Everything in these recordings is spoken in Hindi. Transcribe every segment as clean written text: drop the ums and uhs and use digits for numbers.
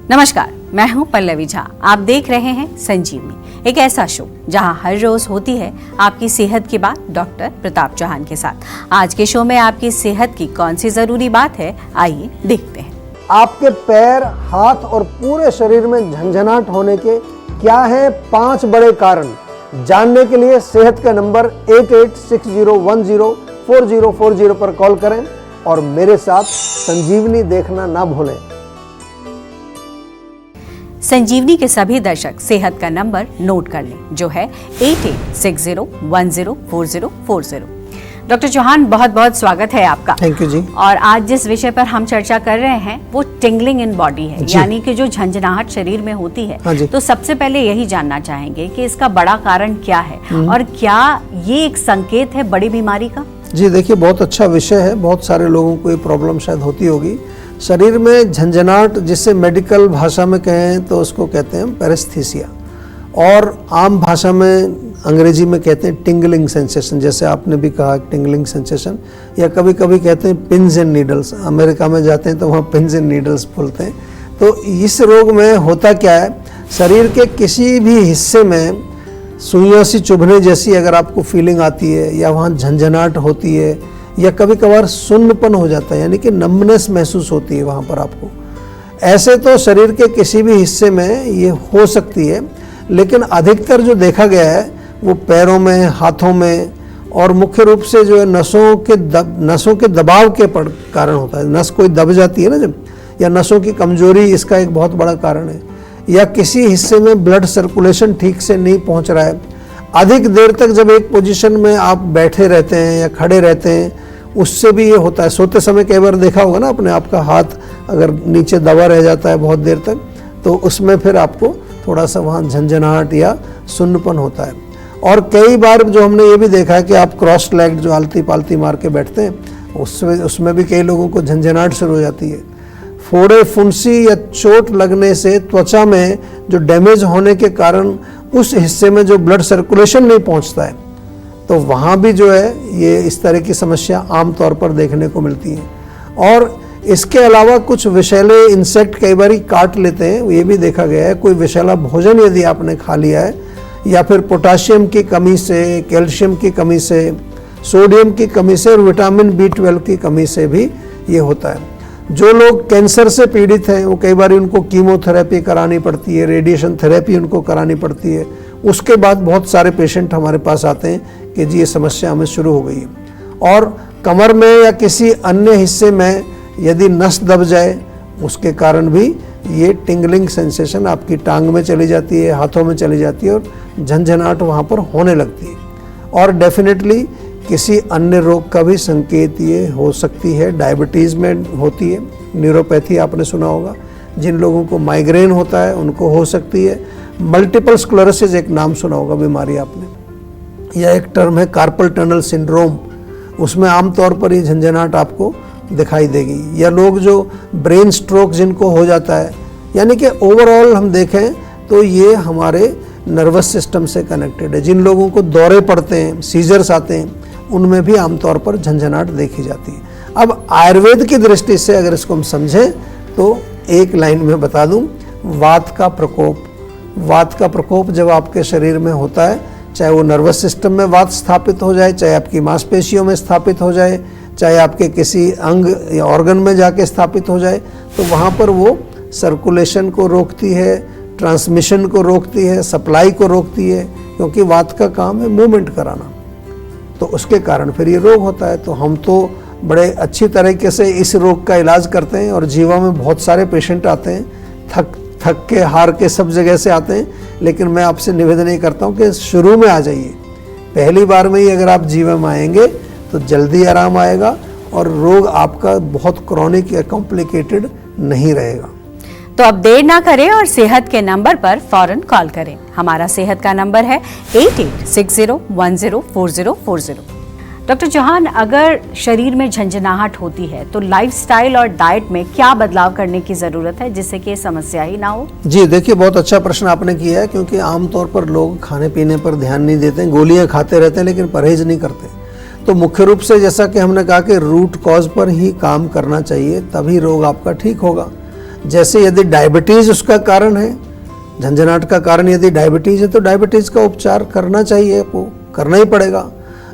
नमस्कार, मैं हूं पल्लवी झा। आप देख रहे हैं संजीवनी, एक ऐसा शो जहां हर रोज होती है आपकी सेहत की बात डॉक्टर प्रताप चौहान के साथ। आज के शो में आपकी सेहत की कौन सी जरूरी बात है, आइए देखते हैं। आपके पैर, हाथ और पूरे शरीर में झंझनाहट होने के क्या हैं 5 बड़े कारण? जानने के लिए सेहत का नंबर 8860104040 पर कॉल करें और मेरे साथ संजीवनी देखना ना भूलें। संजीवनी के सभी दर्शक सेहत का नंबर नोट कर लें, जो है 8860104040। डॉक्टर चौहान, बहुत बहुत स्वागत है आपका। थैंक यू जी। और आज जिस विषय पर हम चर्चा कर रहे हैं वो टिंगलिंग इन बॉडी है, यानी कि जो झंझनाहट शरीर में होती है। तो सबसे पहले यही जानना चाहेंगे कि इसका बड़ा कारण क्या है और क्या ये एक संकेत है बड़ी बीमारी का? जी देखिए, बहुत अच्छा विषय है। बहुत सारे लोगों को ये प्रॉब्लम शायद होती होगी। शरीर में झंझनाहट, जिसे मेडिकल भाषा में कहें तो उसको कहते हैं पैरेस्थीसिया, और आम भाषा में अंग्रेजी में कहते हैं टिंगलिंग सेंसेशन, जैसे आपने भी कहा टिंगलिंग सेंसेशन, या कभी कभी कहते हैं पिंस एंड नीडल्स। अमेरिका में जाते हैं तो वहाँ पिंस एंड नीडल्स बोलते हैं। तो इस रोग में होता क्या है, शरीर के किसी भी हिस्से में सुइयों सी चुभने जैसी अगर आपको फीलिंग आती है, या वहाँ झंझनाहट होती है, या कभी कभार सुन्नपन हो जाता है, यानी कि नम्बनेस महसूस होती है वहाँ पर आपको, ऐसे तो शरीर के किसी भी हिस्से में ये हो सकती है। लेकिन अधिकतर जो देखा गया है वो पैरों में, हाथों में, और मुख्य रूप से जो है नसों के दबाव के कारण होता है। नस कोई दब जाती है ना जब, या नसों की कमजोरी इसका एक बहुत बड़ा कारण है, या किसी हिस्से में ब्लड सर्कुलेशन ठीक से नहीं पहुंच रहा है। अधिक देर तक जब एक पोजीशन में आप बैठे रहते हैं या खड़े रहते हैं, उससे भी ये होता है। सोते समय कई बार देखा होगा ना आपने, आपका हाथ अगर नीचे दबा रह जाता है बहुत देर तक, तो उसमें फिर आपको थोड़ा सा वहाँ झंझनाहट या सुन्नपन होता है। और कई बार जो हमने ये भी देखा है कि आप क्रॉस लेग जो आलती पालती मार के बैठते हैं, उसमें भी कई लोगों को झंझनाहट शुरू हो जाती है। फोड़े, फुंसी या चोट लगने से त्वचा में जो डैमेज होने के कारण उस हिस्से में जो ब्लड सर्कुलेशन नहीं पहुंचता है, तो वहाँ भी जो है ये इस तरह की समस्या आमतौर पर देखने को मिलती है। और इसके अलावा कुछ विषैले इंसेक्ट कई बार काट लेते हैं, ये भी देखा गया है। कोई विषैला भोजन यदि आपने खा लिया है, या फिर पोटाशियम की कमी से, कैल्शियम की कमी से, सोडियम की कमी से और विटामिन B12 की कमी से भी ये होता है। जो लोग कैंसर से पीड़ित हैं, वो कई बार उनको कीमोथेरेपी करानी पड़ती है, रेडिएशन थेरेपी उनको करानी पड़ती है। उसके बाद बहुत सारे पेशेंट हमारे पास आते हैं कि जी ये समस्या हमें शुरू हो गई है। और कमर में या किसी अन्य हिस्से में यदि नस दब जाए, उसके कारण भी ये टिंगलिंग सेंसेशन आपकी टांग में चली जाती है, हाथों में चली जाती है, और झंझनाहट वहाँ पर होने लगती है। और डेफिनेटली किसी अन्य रोग का भी संकेत ये हो सकती है। डायबिटीज़ में होती है, न्यूरोपैथी आपने सुना होगा। जिन लोगों को माइग्रेन होता है उनको हो सकती है। मल्टीपल स्क्लेरोसिस एक नाम सुना होगा बीमारी आपने, या एक टर्म है कार्पल टनल सिंड्रोम, उसमें आमतौर पर ये झंझनाहट आपको दिखाई देगी। या लोग जो ब्रेन स्ट्रोक जिनको हो जाता है, यानी कि ओवरऑल हम देखें तो ये हमारे नर्वस सिस्टम से कनेक्टेड है। जिन लोगों को दौरे पड़ते हैं, सीजर्स आते हैं, उनमें भी आमतौर पर झंझनाहट देखी जाती है। अब आयुर्वेद की दृष्टि से अगर इसको हम समझें तो एक लाइन में बता दूं, वात का प्रकोप जब आपके शरीर में होता है, चाहे वो नर्वस सिस्टम में वात स्थापित हो जाए, चाहे आपकी मांसपेशियों में स्थापित हो जाए, चाहे आपके किसी अंग या ऑर्गन में जाके स्थापित हो जाए, तो वहाँ पर वो सर्कुलेशन को रोकती है, ट्रांसमिशन को रोकती है, सप्लाई को रोकती है, क्योंकि वात का काम है मूवमेंट कराना। तो उसके कारण फिर ये रोग होता है। तो हम तो बड़े अच्छी तरीके से इस रोग का इलाज करते हैं, और जीवा में बहुत सारे पेशेंट आते हैं, थक के हार के सब जगह से आते हैं। लेकिन मैं आपसे निवेदन ये करता हूँ कि शुरू में आ जाइए। पहली बार में ही अगर आप जीवा में आएंगे तो जल्दी आराम आएगा, और रोग आपका बहुत क्रॉनिक या कॉम्प्लिकेटेड नहीं रहेगा। तो अब देर ना करें और सेहत के नंबर पर फौरन कॉल करें। हमारा सेहत का नंबर है 8860104040। डॉक्टर चौहान, अगर शरीर में झंझनाहट होती है तो लाइफस्टाइल और डाइट में क्या बदलाव करने की जरूरत है जिससे कि समस्या ही ना हो? जी देखिए, बहुत अच्छा प्रश्न आपने किया है, क्योंकि आमतौर पर लोग खाने पीने पर ध्यान नहीं देते हैं, गोलियां खाते रहते हैं लेकिन परहेज नहीं करते। तो मुख्य रूप से जैसा कि हमने कहा कि रूट कॉज पर ही काम करना चाहिए, तभी रोग आपका ठीक होगा। जैसे यदि डायबिटीज़ उसका कारण है, झंझनाहट का कारण यदि डायबिटीज़ है तो डायबिटीज़ का उपचार करना चाहिए, आपको करना ही पड़ेगा।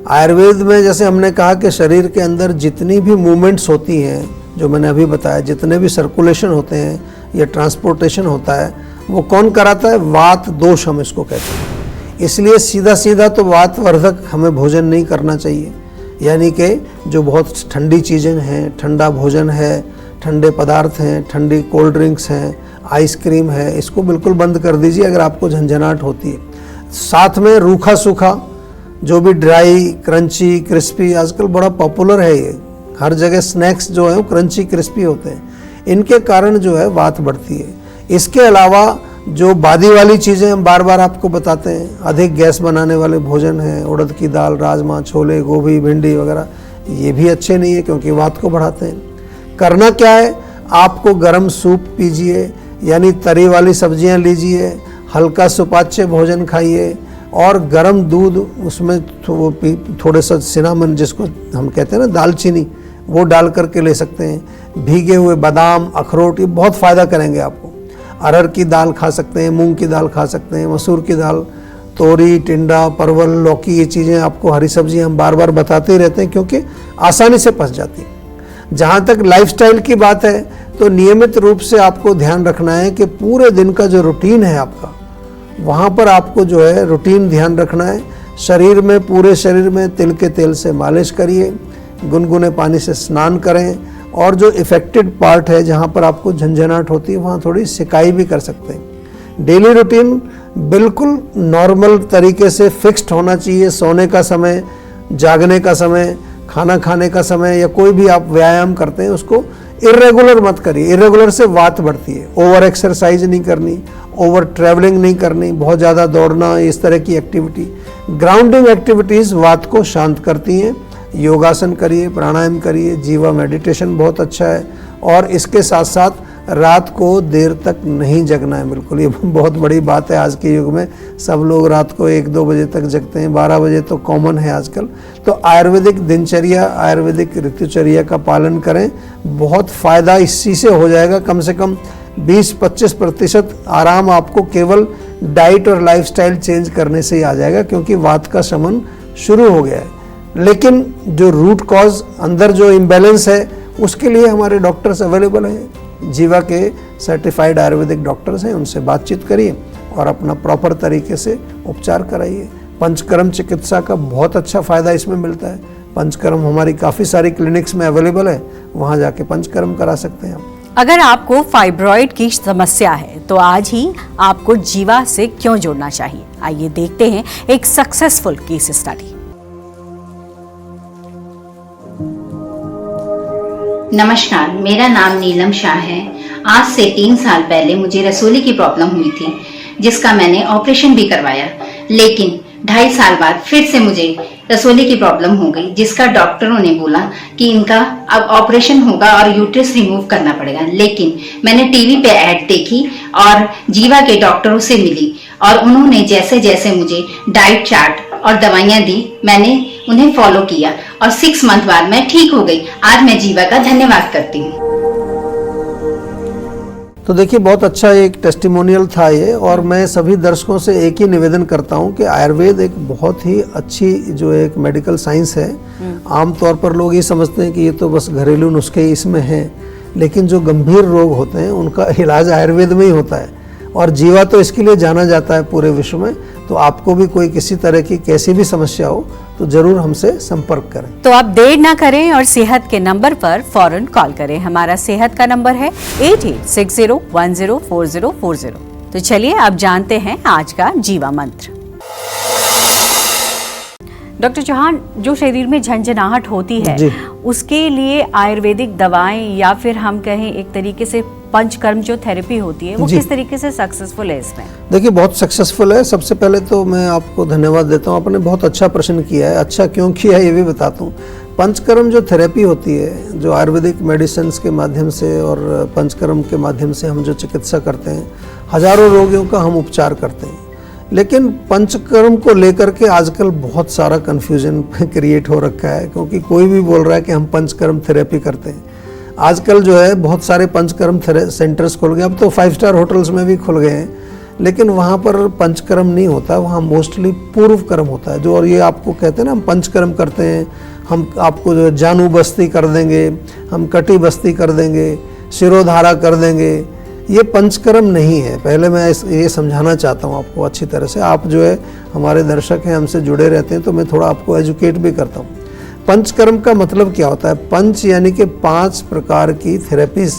आयुर्वेद में जैसे हमने कहा कि शरीर के अंदर जितनी भी मूवमेंट्स होती हैं, जो मैंने अभी बताया, जितने भी सर्कुलेशन होते हैं या ट्रांसपोर्टेशन होता है, वो कौन कराता है? वात दोष हम इसको कहते हैं। इसलिए सीधा सीधा तो वातवर्धक हमें भोजन नहीं करना चाहिए, यानी कि जो बहुत ठंडी चीज़ें हैं, ठंडा भोजन है, ठंडे पदार्थ हैं, ठंडी कोल्ड ड्रिंक्स हैं, आइसक्रीम है, इसको बिल्कुल बंद कर दीजिए अगर आपको झंझनाहट होती है। साथ में रूखा सूखा जो भी ड्राई, क्रंची, क्रिस्पी, आजकल बड़ा पॉपुलर है ये, हर जगह स्नैक्स जो है वो क्रंची क्रिस्पी होते हैं, इनके कारण जो है वात बढ़ती है। इसके अलावा जो बादी वाली चीज़ें हम बार बार आपको बताते हैं, अधिक गैस बनाने वाले भोजन हैं, उड़द की दाल, राजमा, छोले, गोभी, भिंडी वगैरह, ये भी अच्छे नहीं है क्योंकि वात को बढ़ाते हैं। करना क्या है? आपको गर्म सूप पीजिए, यानी तरी वाली सब्जियां लीजिए, हल्का सुपाच्य भोजन खाइए और गर्म दूध, उसमें थोड़े सा सिनामन जिसको हम कहते हैं ना, दालचीनी, वो डाल करके ले सकते हैं। भीगे हुए बादाम, अखरोट, ये बहुत फ़ायदा करेंगे आपको। अरहर की दाल खा सकते हैं, मूंग की दाल खा सकते हैं, मसूर की दाल, तोरी, टिंडा, परवल, लौकी, ये चीज़ें आपको, हरी सब्जी हम बार बार बताते ही रहते हैं क्योंकि आसानी से पच जाती हैं। जहाँ तक लाइफस्टाइल की बात है तो नियमित रूप से आपको ध्यान रखना है कि पूरे दिन का जो रूटीन है आपका, वहाँ पर आपको जो है रूटीन ध्यान रखना है। शरीर में, पूरे शरीर में तिल के तेल से मालिश करिए, गुनगुने पानी से स्नान करें और जो इफेक्टेड पार्ट है जहाँ पर आपको झंझनाहट होती है वहाँ थोड़ी सिकाई भी कर सकते हैं। डेली रूटीन बिल्कुल नॉर्मल तरीके से फिक्स्ड होना चाहिए। सोने का समय, जागने का समय, खाना खाने का समय, या कोई भी आप व्यायाम करते हैं उसको इरेगुलर मत करिए। इरेगुलर से वात बढ़ती है। ओवर एक्सरसाइज नहीं करनी, ओवर ट्रैवलिंग नहीं करनी, बहुत ज़्यादा दौड़ना, इस तरह की एक्टिविटी। ग्राउंडिंग एक्टिविटीज़ वात को शांत करती हैं। योगासन करिए, प्राणायाम करिए, जीवा मेडिटेशन बहुत अच्छा है। और इसके साथ साथ रात को देर तक नहीं जगना है, बिल्कुल, ये बहुत बड़ी बात है। आज के युग में सब लोग रात को 1-2 बजे तक जगते हैं, 12 बजे तो कॉमन है आजकल। तो आयुर्वेदिक दिनचर्या, आयुर्वेदिक ऋतुचर्या का पालन करें, बहुत फ़ायदा इसी से हो जाएगा। कम से कम 20-25% आराम आपको केवल डाइट और लाइफस्टाइल चेंज करने से ही आ जाएगा, क्योंकि वात का शमन शुरू हो गया है। लेकिन जो रूट कॉज, अंदर जो इम्बैलेंस है, उसके लिए हमारे डॉक्टर्स अवेलेबल हैं। जीवा के सर्टिफाइड आयुर्वेदिक डॉक्टर्स हैं, उनसे बातचीत करिए और अपना प्रॉपर तरीके से उपचार कराइए। पंचकर्म चिकित्सा का बहुत अच्छा फ़ायदा इसमें मिलता है। पंचकर्म हमारी काफ़ी सारी क्लिनिक्स में अवेलेबल है, वहाँ जाके पंचकर्म करा सकते हैं आप। अगर आपको फाइब्रॉइड की समस्या है तो आज ही आपको जीवा से क्यों जुड़ना चाहिए? आइए देखते हैं एक सक्सेसफुल केस स्टडी। नमस्कार, मेरा नाम नीलम शाह है। आज से 3 साल पहले मुझे रसोली की प्रॉब्लम हुई थी, जिसका मैंने ऑपरेशन भी करवाया। लेकिन 2.5 साल बाद फिर से मुझे रसोली की प्रॉब्लम हो गई, जिसका डॉक्टरों ने बोला कि इनका अब ऑपरेशन होगा और यूट्रस रिमूव करना पड़ेगा। लेकिन मैंने टीवी पे ऐड देखी और जीवा के डॉक्टरों से मिली और उन्होंने जैसे जैसे मुझे डाइट चार्ट और दवाइयाँ दी, मैंने उन्हें फॉलो किया और 6 मंथ बाद मैं ठीक हो गई। आज मैं जीवा का धन्यवाद करती हूँ। तो देखिए, बहुत अच्छा एक टेस्टिमोनियल था ये, और मैं सभी दर्शकों से एक ही निवेदन करता हूँ कि आयुर्वेद एक बहुत ही अच्छी जो एक मेडिकल साइंस है। आमतौर पर लोग ये समझते हैं कि ये तो बस घरेलू नुस्खे इसमें हैं, लेकिन जो गंभीर रोग होते हैं उनका इलाज आयुर्वेद में ही होता है, और जीवा तो इसके लिए जाना जाता है पूरे विश्व में। तो आपको भी कोई किसी तरह की कैसी भी समस्या हो तो जरूर हमसे संपर्क करें। तो आप देर ना करें और सेहत के नंबर पर फौरन कॉल करें। हमारा सेहत का नंबर है 8860104040। तो चलिए अब जानते हैं आज का जीवा मंत्र। डॉक्टर चौहान, जो शरीर में झंझनाहट होती है उसके लिए आयुर्वेदिक दवाएं या फिर हम कहें एक तरीके से पंचकर्म जो थेरेपी होती है वो किस तरीके से सक्सेसफुल है इसमें? देखिए, बहुत सक्सेसफुल है। सबसे पहले तो मैं आपको धन्यवाद देता हूँ, आपने बहुत अच्छा प्रश्न किया है। अच्छा क्यों किया है ये भी बताता हूँ। पंचकर्म जो थेरेपी होती है, जो आयुर्वेदिक मेडिसिन के माध्यम से और पंचकर्म के माध्यम से हम जो चिकित्सा करते हैं, हजारों रोगियों का हम उपचार करते हैं। लेकिन पंचकर्म को लेकर के आजकल बहुत सारा कन्फ्यूजन क्रिएट हो रखा है, क्योंकि कोई भी बोल रहा है कि हम पंचकर्म थेरेपी करते हैं। आजकल जो है बहुत सारे पंचकर्म सेंटर्स खुल गए, अब तो 5 स्टार होटल्स में भी खुल गए हैं, लेकिन वहाँ पर पंचकर्म नहीं होता, वहाँ मोस्टली पूर्व कर्म होता है। जो और ये आपको कहते हैं ना, हम पंचकर्म करते हैं, हम आपको जो जानू बस्ती कर देंगे, हम कटी बस्ती कर देंगे, शिरोधारा कर देंगे, ये पंचकर्म नहीं है। पहले मैं ये समझाना चाहता हूँ आपको अच्छी तरह से। आप जो है हमारे दर्शक हैं, हमसे जुड़े रहते हैं, तो मैं थोड़ा आपको एजुकेट भी करता हूँ। पंचकर्म का मतलब क्या होता है? पंच यानी कि 5 प्रकार की थेरेपीज,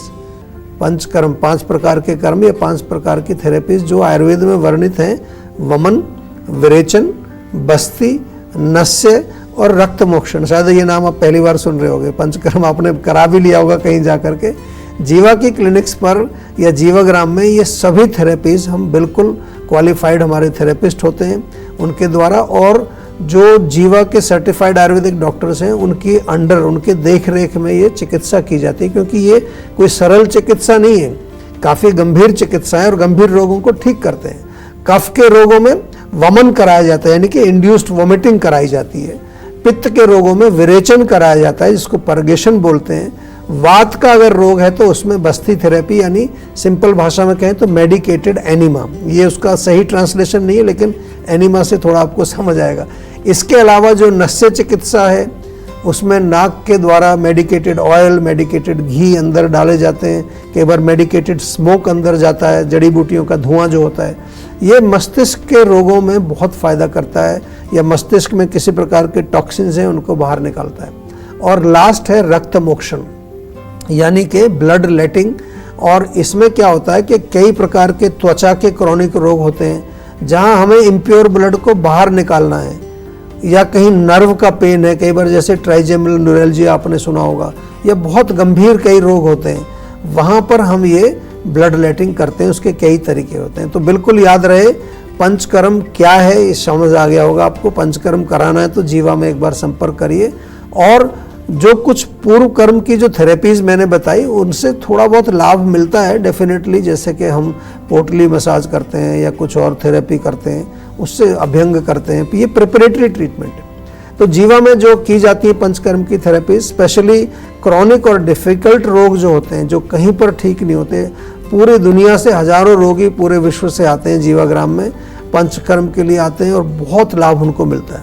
पंचकर्म 5 प्रकार के कर्म या 5 प्रकार की थेरेपीज जो आयुर्वेद में वर्णित हैं। वमन, विरेचन, बस्ती, नस्य और रक्त मोक्षण। शायद ये नाम आप पहली बार सुन रहे होंगे। पंचकर्म आपने करा भी लिया होगा कहीं जा करके। जीवा की क्लिनिक्स पर या जीवाग्राम में ये सभी थेरेपीज हम बिल्कुल क्वालिफाइड हमारे थेरेपिस्ट होते हैं उनके द्वारा, और जो जीवा के सर्टिफाइड आयुर्वेदिक डॉक्टर्स हैं उनकी अंडर, उनके देख रेख में ये चिकित्सा की जाती है। क्योंकि ये कोई सरल चिकित्सा नहीं है, काफ़ी गंभीर चिकित्सा है और गंभीर रोगों को ठीक करते हैं। कफ के रोगों में वमन कराया जाता है, यानी कि इंड्यूस्ड वोमिटिंग कराई जाती है। पित्त के रोगों में विरेचन कराया जाता है, जिसको परगेशन बोलते हैं। वात का अगर रोग है तो उसमें बस्ती थेरेपी, यानी सिंपल भाषा में कहें तो मेडिकेटेड एनिमा, ये उसका सही ट्रांसलेशन नहीं है, लेकिन एनिमा से थोड़ा आपको समझ आएगा। इसके अलावा जो नस्य चिकित्सा है उसमें नाक के द्वारा मेडिकेटेड ऑयल, मेडिकेटेड घी अंदर डाले जाते हैं, कई बार मेडिकेटेड स्मोक अंदर जाता है, जड़ी बूटियों का धुआं जो होता है। ये मस्तिष्क के रोगों में बहुत फ़ायदा करता है, या मस्तिष्क में किसी प्रकार के टॉक्सिन्स हैं उनको बाहर निकालता है। और लास्ट है रक्त मोक्षण, यानी कि ब्लड लेटिंग। और इसमें क्या होता है कि कई प्रकार के त्वचा के क्रॉनिक रोग होते हैं जहां हमें इम्प्योर ब्लड को बाहर निकालना है, या कहीं नर्व का पेन है, कई बार जैसे ट्राइजेमिनल न्यूरैल्जिया आपने सुना होगा, या बहुत गंभीर कई रोग होते हैं, वहां पर हम ये ब्लड लेटिंग करते हैं। उसके कई तरीके होते हैं। तो बिल्कुल याद रहे पंचकर्म क्या है, ये समझ आ गया होगा आपको। पंचकर्म कराना है तो जीवा में एक बार संपर्क करिए। और जो कुछ पूर्व कर्म की जो थेरेपीज मैंने बताई उनसे थोड़ा बहुत लाभ मिलता है डेफिनेटली, जैसे कि हम पोटली मसाज करते हैं या कुछ और थेरेपी करते हैं, उससे अभ्यंग करते हैं, ये प्रिपरेटरी ट्रीटमेंट है। तो जीवा में जो की जाती है पंचकर्म की थेरेपी, स्पेशली क्रॉनिक और डिफिकल्ट रोग जो होते हैं, जो कहीं पर ठीक नहीं होते, पूरी दुनिया से हजारों रोगी पूरे विश्व से आते हैं जीवाग्राम में, पंचकर्म के लिए आते हैं और बहुत लाभ उनको मिलता है।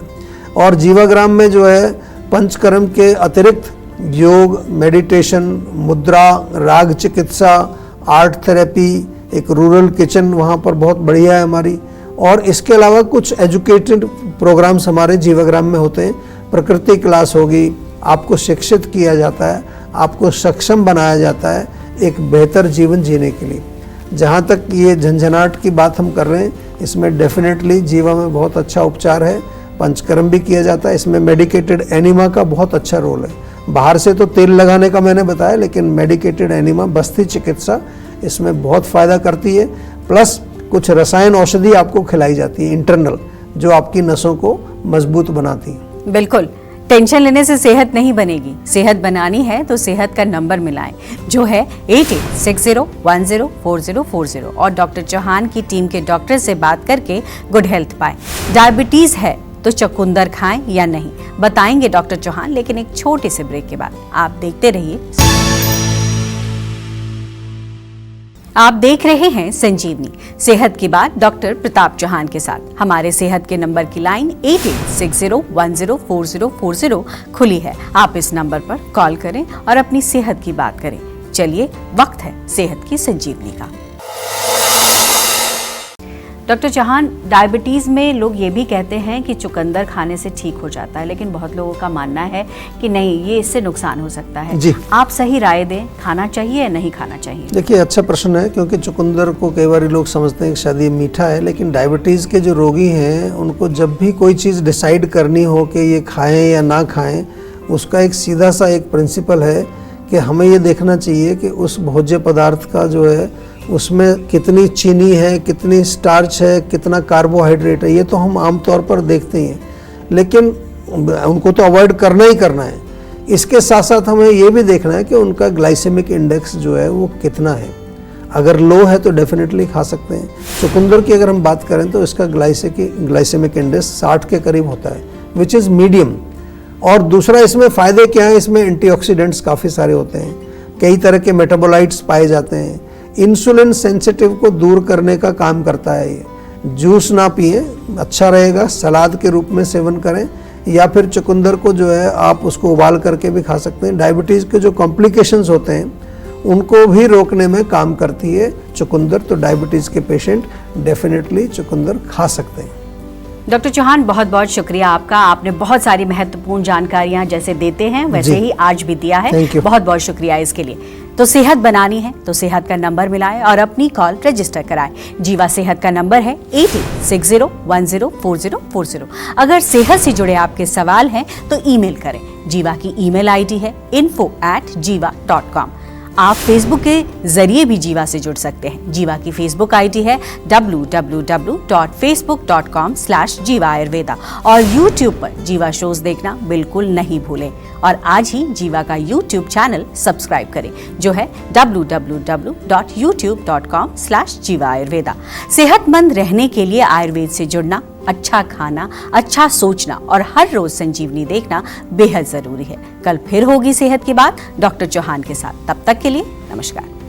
और जीवाग्राम में जो है पंचकर्म के अतिरिक्त योग, मेडिटेशन, मुद्रा, राग चिकित्सा, आर्ट थेरेपी, एक रूरल किचन वहाँ पर बहुत बढ़िया है हमारी। और इसके अलावा कुछ एजुकेटेड प्रोग्राम्स हमारे जीवाग्राम में होते हैं। प्रकृति क्लास होगी, आपको शिक्षित किया जाता है, आपको सक्षम बनाया जाता है एक बेहतर जीवन जीने के लिए। जहाँ तक ये झंझनाहट की बात हम कर रहे हैं, इसमें डेफिनेटली जीवा में बहुत अच्छा उपचार है। पंचकर्म भी किया जाता है, इसमें मेडिकेटेड एनिमा का बहुत अच्छा रोल है। बाहर से तो तेल लगाने का मैंने बताया, लेकिन मेडिकेटेड एनिमा, बस्ती चिकित्सा इसमें बहुत फ़ायदा करती है। प्लस कुछ रसायन औषधि आपको खिलाई जाती है इंटरनल, जो आपकी नसों को मजबूत बनाती है। बिल्कुल, टेंशन लेने से सेहत नहीं बनेगी। सेहत बनानी है तो सेहत का नंबर मिलाएं, जो है 8860104040, और डॉक्टर चौहान की टीम के डॉक्टर से बात करके गुड हेल्थ पाएं। डायबिटीज है तो चुकंदर खाएं या नहीं, बताएंगे डॉक्टर चौहान, लेकिन एक छोटे से ब्रेक के बाद। आप देखते रहिए। आप देख रहे हैं संजीवनी, सेहत की बात डॉक्टर प्रताप चौहान के साथ। हमारे सेहत के नंबर की लाइन 8860104040 खुली है। आप इस नंबर पर कॉल करें और अपनी सेहत की बात करें। चलिए, वक्त है सेहत की संजीवनी का। डॉक्टर चौहान, डायबिटीज़ में लोग ये भी कहते हैं कि चुकंदर खाने से ठीक हो जाता है, लेकिन बहुत लोगों का मानना है कि नहीं, ये इससे नुकसान हो सकता है। जी, आप सही राय दें, खाना चाहिए या नहीं खाना चाहिए? देखिए, अच्छा प्रश्न है, क्योंकि चुकंदर को कई बार लोग समझते हैं कि शायद ये मीठा है, लेकिन डायबिटीज़ के जो रोगी हैं उनको जब भी कोई चीज़ डिसाइड करनी हो कि ये खाएँ या ना खाएँ, उसका एक सीधा सा एक प्रिंसिपल है कि हमें ये देखना चाहिए कि उस भोज्य पदार्थ का जो है उसमें कितनी चीनी है, कितनी स्टार्च है, कितना कार्बोहाइड्रेट है। ये तो हम आमतौर पर देखते ही हैं, लेकिन उनको तो अवॉइड करना ही करना है। इसके साथ साथ हमें ये भी देखना है कि उनका ग्लाइसेमिक इंडेक्स जो है वो कितना है। अगर लो है तो डेफिनेटली खा सकते हैं। चुकंदर की अगर हम बात करें तो इसका ग्लाइसेमिक इंडेक्स 60 के करीब होता है, विच इज़ मीडियम। और दूसरा, इसमें फ़ायदे क्या है, इसमें एंटीऑक्सीडेंट्स काफ़ी सारे होते हैं। कई तरह के मेटाबोलाइट्स पाए जाते हैं। इंसुलिन सेंसिटिव को दूर करने का काम करता है ये। जूस ना पिए, अच्छा रहेगा, सलाद के रूप में सेवन करें, या फिर चुकंदर को जो है आप उसको उबाल करके भी खा सकते हैं। डायबिटीज़ के जो कॉम्प्लिकेशंस होते हैं उनको भी रोकने में काम करती है चुकंदर, तो डायबिटीज़ के पेशेंट डेफिनेटली चुकंदर खा सकते हैं। डॉक्टर चौहान, बहुत बहुत शुक्रिया आपका। आपने बहुत सारी महत्वपूर्ण जानकारियां जैसे देते हैं वैसे ही आज भी दिया है। Thank you. बहुत बहुत शुक्रिया इसके लिए। तो सेहत बनानी है तो सेहत का नंबर मिलाएं और अपनी कॉल रजिस्टर कराएं। जीवा सेहत का नंबर है 8860104040। अगर सेहत से जुड़े आपके सवाल हैं तो ईमेल करें। जीवा की ईमेल आईडी है info@jiva.com। आप फेसबुक के जरिए भी जीवा से जुड़ सकते हैं। जीवा की फेसबुक आईडी है www.facebook.com/jiva ayurveda और यूट्यूब पर जीवा शोज देखना बिल्कुल नहीं भूलें। और आज ही जीवा का यूट्यूब चैनल सब्सक्राइब करें जो है www.youtube.com/jiva ayurveda। सेहतमंद रहने के लिए आयुर्वेद से जुड़ना, अच्छा खाना, अच्छा सोचना और हर रोज संजीवनी देखना बेहद जरूरी है। कल फिर होगी सेहत की बात डॉक्टर चौहान के साथ। तब तक के लिए नमस्कार।